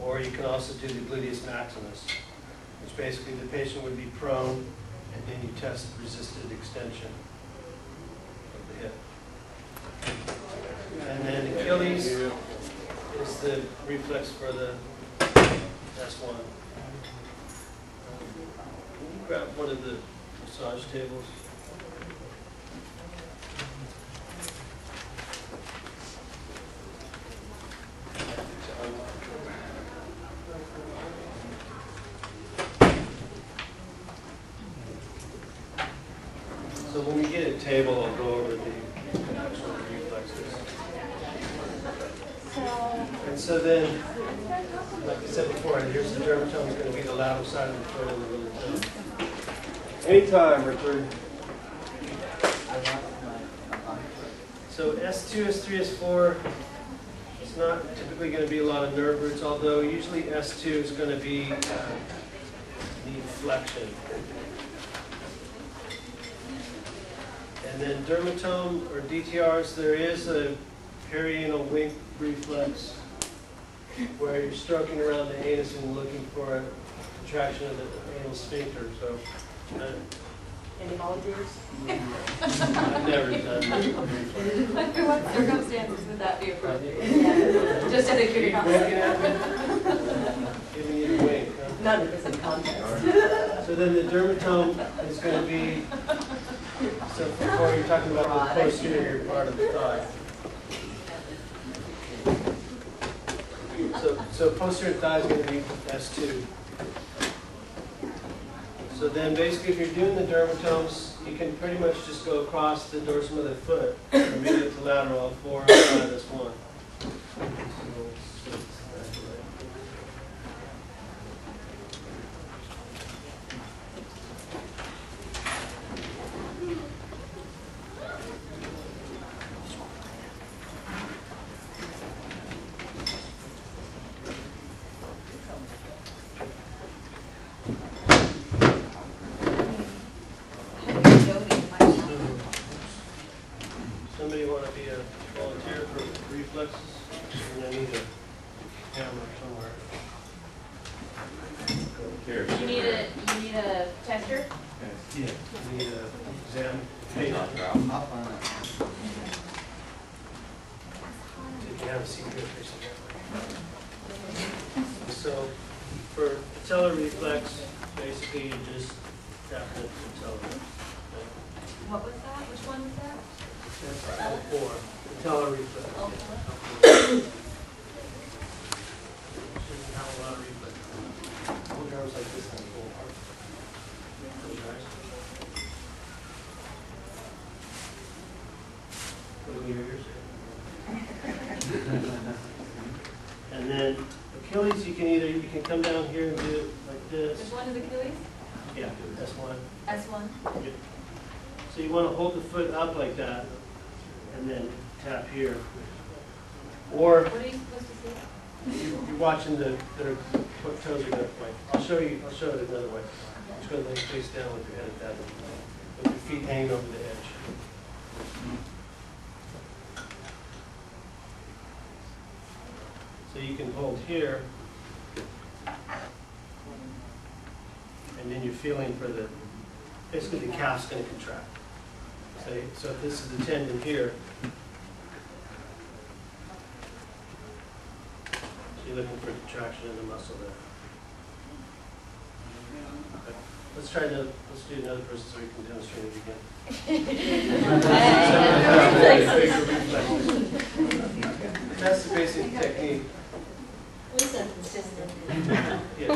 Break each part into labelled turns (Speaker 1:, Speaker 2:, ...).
Speaker 1: Or you can also do the gluteus maximus, which basically the patient would be prone, and then you test resisted extension of the hip. And then Achilles is the reflex for the S1. Can you grab one of the massage tables? So when we get a table, I'll go over the actual reflexes. And so then, like I said before, here's the dermatome is going to be the lateral side of the foot and the little toe.
Speaker 2: Anytime, Richard.
Speaker 1: So S2, S3, S4, it's not typically going to be a lot of nerve roots, although usually S2 is going to be knee flexion. And then dermatome or DTRs, there is a perianal wink reflex where you're stroking around the anus and looking for a contraction of the anal sphincter. So,
Speaker 3: any volunteers?
Speaker 1: I've never done that.
Speaker 3: Under what circumstances would that be appropriate? Yeah. Just out of curiosity.
Speaker 1: Giving you the wink. Huh?
Speaker 3: None of this in context.
Speaker 1: So then the dermatome is going to be, so before you're talking about the posterior part of the thigh. So posterior thigh is going to be S2. So then basically if you're doing the dermatomes, you can pretty much just go across the dorsum of the foot from medial to lateral, L4 and S1. Somebody want to be a volunteer for reflexes? And I need a camera somewhere.
Speaker 4: You need a tester?
Speaker 1: Yeah. You need a exam page. Did you have a seat here facing that way? So for patellar reflex, basically you just tap the patellar.
Speaker 4: What was that? Which one was that?
Speaker 1: That's L4, patellar reflex.
Speaker 4: L4.
Speaker 1: Shouldn't have a lot of reflex. Hold your arms like this and pull apart. Close your eyes. Open your ears. And then Achilles, you can come down here and do it like this.
Speaker 4: Which one is Achilles?
Speaker 1: Yeah, S1.
Speaker 4: S1.
Speaker 1: Yep. So you want to hold the foot up like that, and then tap here. Or
Speaker 4: What are you supposed to see?
Speaker 1: you're watching what toes are going to point. I'll show it another way. Just going to lay face down with your head at that, with your feet hanging over the edge. So you can hold here, and then you're feeling for basically the calf's going to contract. So if this is the tendon here, so you're looking for contraction in the muscle there. Okay. Let's do another person so we can demonstrate it again. That's the basic technique. Yeah,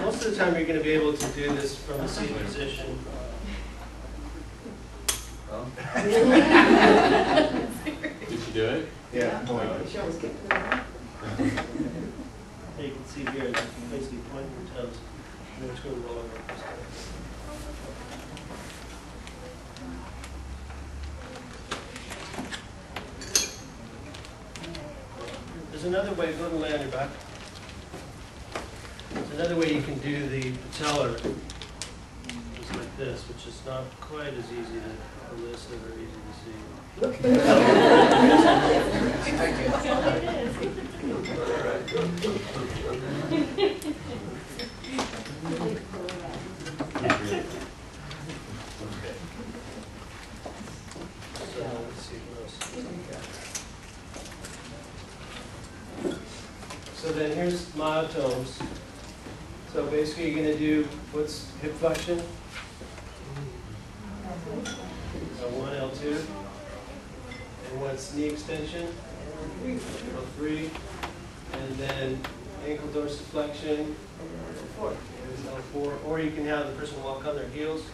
Speaker 1: most of the time you're going to be able to do this from a seated position.
Speaker 5: Did you do it?
Speaker 2: Yeah.
Speaker 1: You can see here, it's basically pointing your toes. And then it's going to roll over. There's another way, go ahead and lay on your back. There's another way you can do the patellar, just like this, which is not quite as easy to elicit or easy to see. So then here's myotomes. So basically you're going to do, what's hip flexion? L1, L2. And what's knee extension? L3. And then ankle dorsiflexion, L4. Or you can have the person walk on their heels.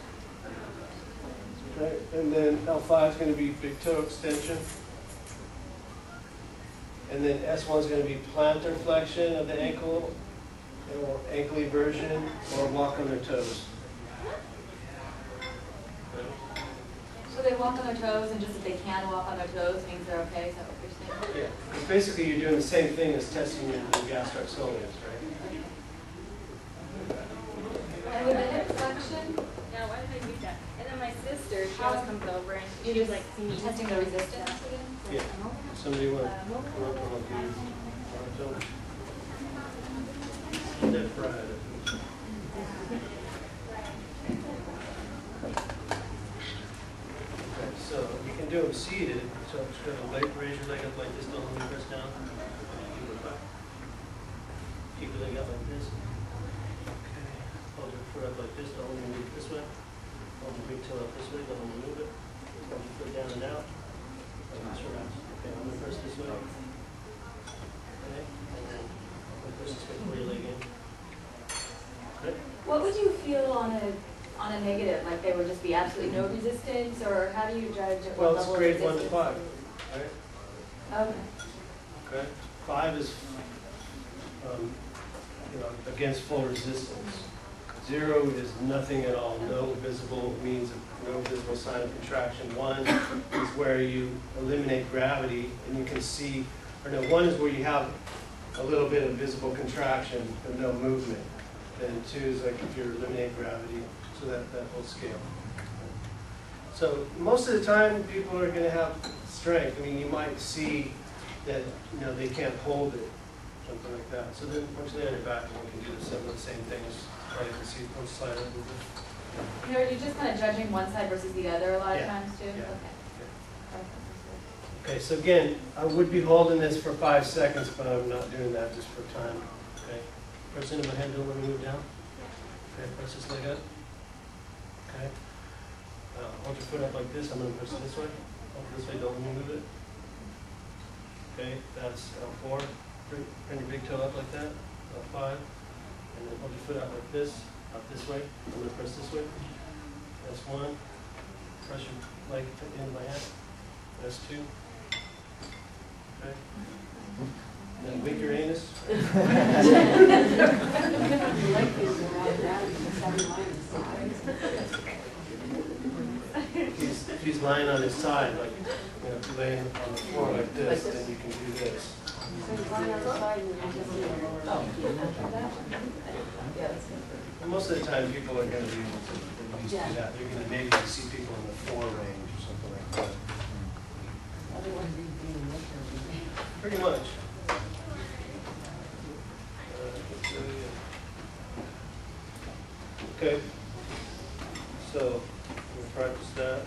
Speaker 1: Okay. And then L5 is going to be big toe extension. And then S1 is going to be plantar flexion of the ankle, or ankle eversion, or walk on their toes.
Speaker 3: So they walk on their toes, and just if they can walk on their toes means they're okay, is that what you're saying?
Speaker 1: Yeah, because basically you're doing the same thing as testing your gastric soleus, right?
Speaker 3: And with the hip flexion,
Speaker 4: Yeah, why did I do that? And then my sister, she always comes over and
Speaker 3: you're
Speaker 4: she's
Speaker 3: just
Speaker 4: like, see me.
Speaker 3: testing the resistance again?
Speaker 1: Yeah. Somebody want to come up and help you? They're fried. Okay, so you can do them seated. So just go to raise your leg up like this, don't let me press down. Keep it back. Keep your leg up like this. Okay. Hold your foot up like this, don't let me move it this way. Hold your big toe up this way, don't let me move it. Hold your foot down and out. Okay, I'm gonna press this way. Okay, and then I'm gonna press this way, pull your leg in. Okay.
Speaker 3: What would you feel on a negative, like there would just be absolutely no resistance, or how do you judge at
Speaker 1: Well,
Speaker 3: what
Speaker 1: it's
Speaker 3: level of
Speaker 1: grade
Speaker 3: resistance?
Speaker 1: 1 to 5, right?
Speaker 3: Okay.
Speaker 1: Okay. 5 is, against full resistance. 0 is nothing at all, no visible means, no visible sign of contraction. 1 is where you eliminate gravity, and you can see, or no, 1 is where you have a little bit of visible contraction, but no movement. Then 2 is like if you're eliminating gravity, so that whole scale. So most of the time, people are going to have strength. I mean, you might see that they can't hold it, something like that. So then once they're on your back, we can do some of the same things. You can see one slide over.
Speaker 3: Are you just kind of judging one side versus the other a lot of
Speaker 1: Yeah.
Speaker 3: times too?
Speaker 1: Yeah.
Speaker 3: Okay.
Speaker 1: Okay, so again, I would be holding this for 5 seconds, but I'm not doing that just for time. Okay, press into my head, don't let me move down. Okay, press this leg up. Okay, hold your foot up like this. I'm going to press it this way. Hold it this way, don't let me move it. Okay, that's L4. Bring your big toe up like that. L5. And then hold your foot out like this, up this way. I'm going to press this way. That's 1. Press your leg into my hand. That's 2. Okay. Then wake your anus. If he's lying on his side, like, if you're laying on the floor like this, then you can do this. And most of the time, people are going to be able to at least do that. They're going to maybe see people in the 4 range or something like that. Pretty much. Okay. So we'll practice that.